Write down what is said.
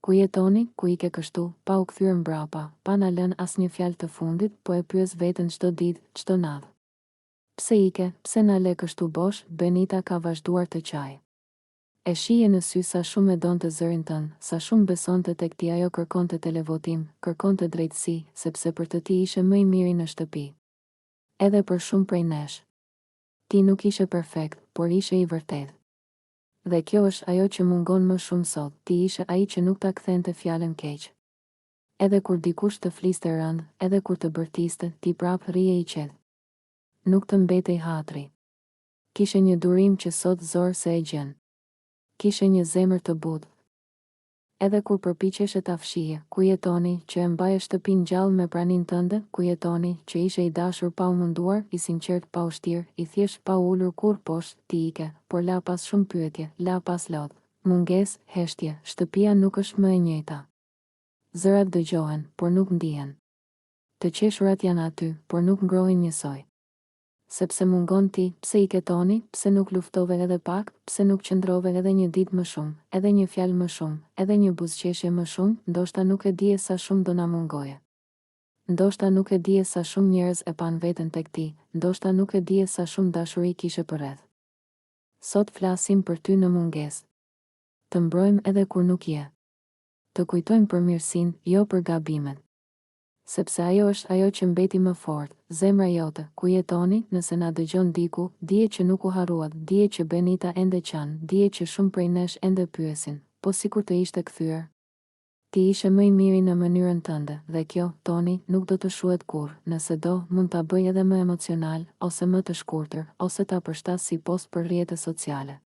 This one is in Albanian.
Ku jetoni, ku ike kështu, pa u kthyer mbrapa, pa na lënë asnjë fjalë të fundit, po e pyes veten çdo ditë, çdo natë. Pse ike, pse na le kështu bosh? Benita ka vazhduar të qaj. E shije në sy sa shumë e donte zërin tënë, sa shumë besonte tek ti, ajo kërkonte televotim, kërkonte drejtësi, sepse për të ti ishe më i miri në shtëpi. Edhe për shumë prej nesh. Ti nuk ishe perfekt, por ishe i vërtet. Dhe kjo është ajo që mungon më shumë sot, ti ishe ai që nuk ta kthente fjalën keq. Edhe kur dikush të fliste rënd, edhe kur të bërtiste, ti prap rrije i qetë. Nuk të mbetej hatri. Kishe një durim që sot zor se e gjen. Kishe një zemër të butë. Edhe kur përpiqeshe ta fshije, ku jetoni, që e mbaje shtëpinë gjallë me pranin tënde, ku jetoni, që ishe i dashur pa u munduar, i sinqert pa u shtir, i thjesht pa u ulur kur poshtë, ti ike, por la pas shumë pyetje, la pas lot, mungesë, heshtje, shtëpia nuk është më e njëjta. Zërat dëgjohen, por nuk ndihen. Të qeshurat janë aty, por nuk ngrohin njësoj. Sepse mungon ti, pse ike toni, pse nuk luftove edhe pak, pse nuk qëndrove edhe një ditë më shumë, edhe një fjalë më shumë, edhe një buzëqeshje më shumë, ndoshta nuk e dije sa shumë do na mungoje. Ndoshta nuk e dije sa shumë njerëz e pan veten tek ti, ndoshta nuk e dije sa shumë dashuri kishe përreth. Sot flasim për ty në mungesë. Të mbrojmë edhe kur nuk je. Të kujtojmë për mirësinë, jo për gabimet. Sepse ajo është ajo që mbeti më fort, zemra jote, ku jetoni, nëse na dëgjon diku, dije që nuk u harruat, dije që Benita ende qan, dije që shumë prej nesh ende pyesin, po sikur të ishte kthyer. Ti ishe më i miri në mënyrën tënde, dhe kjo, Toni, nuk do të shuhet kurrë, nëse do, mund ta bëj edhe më emocional, ose më të shkurtër, ose ta përshtas si post për rrjetet sociale.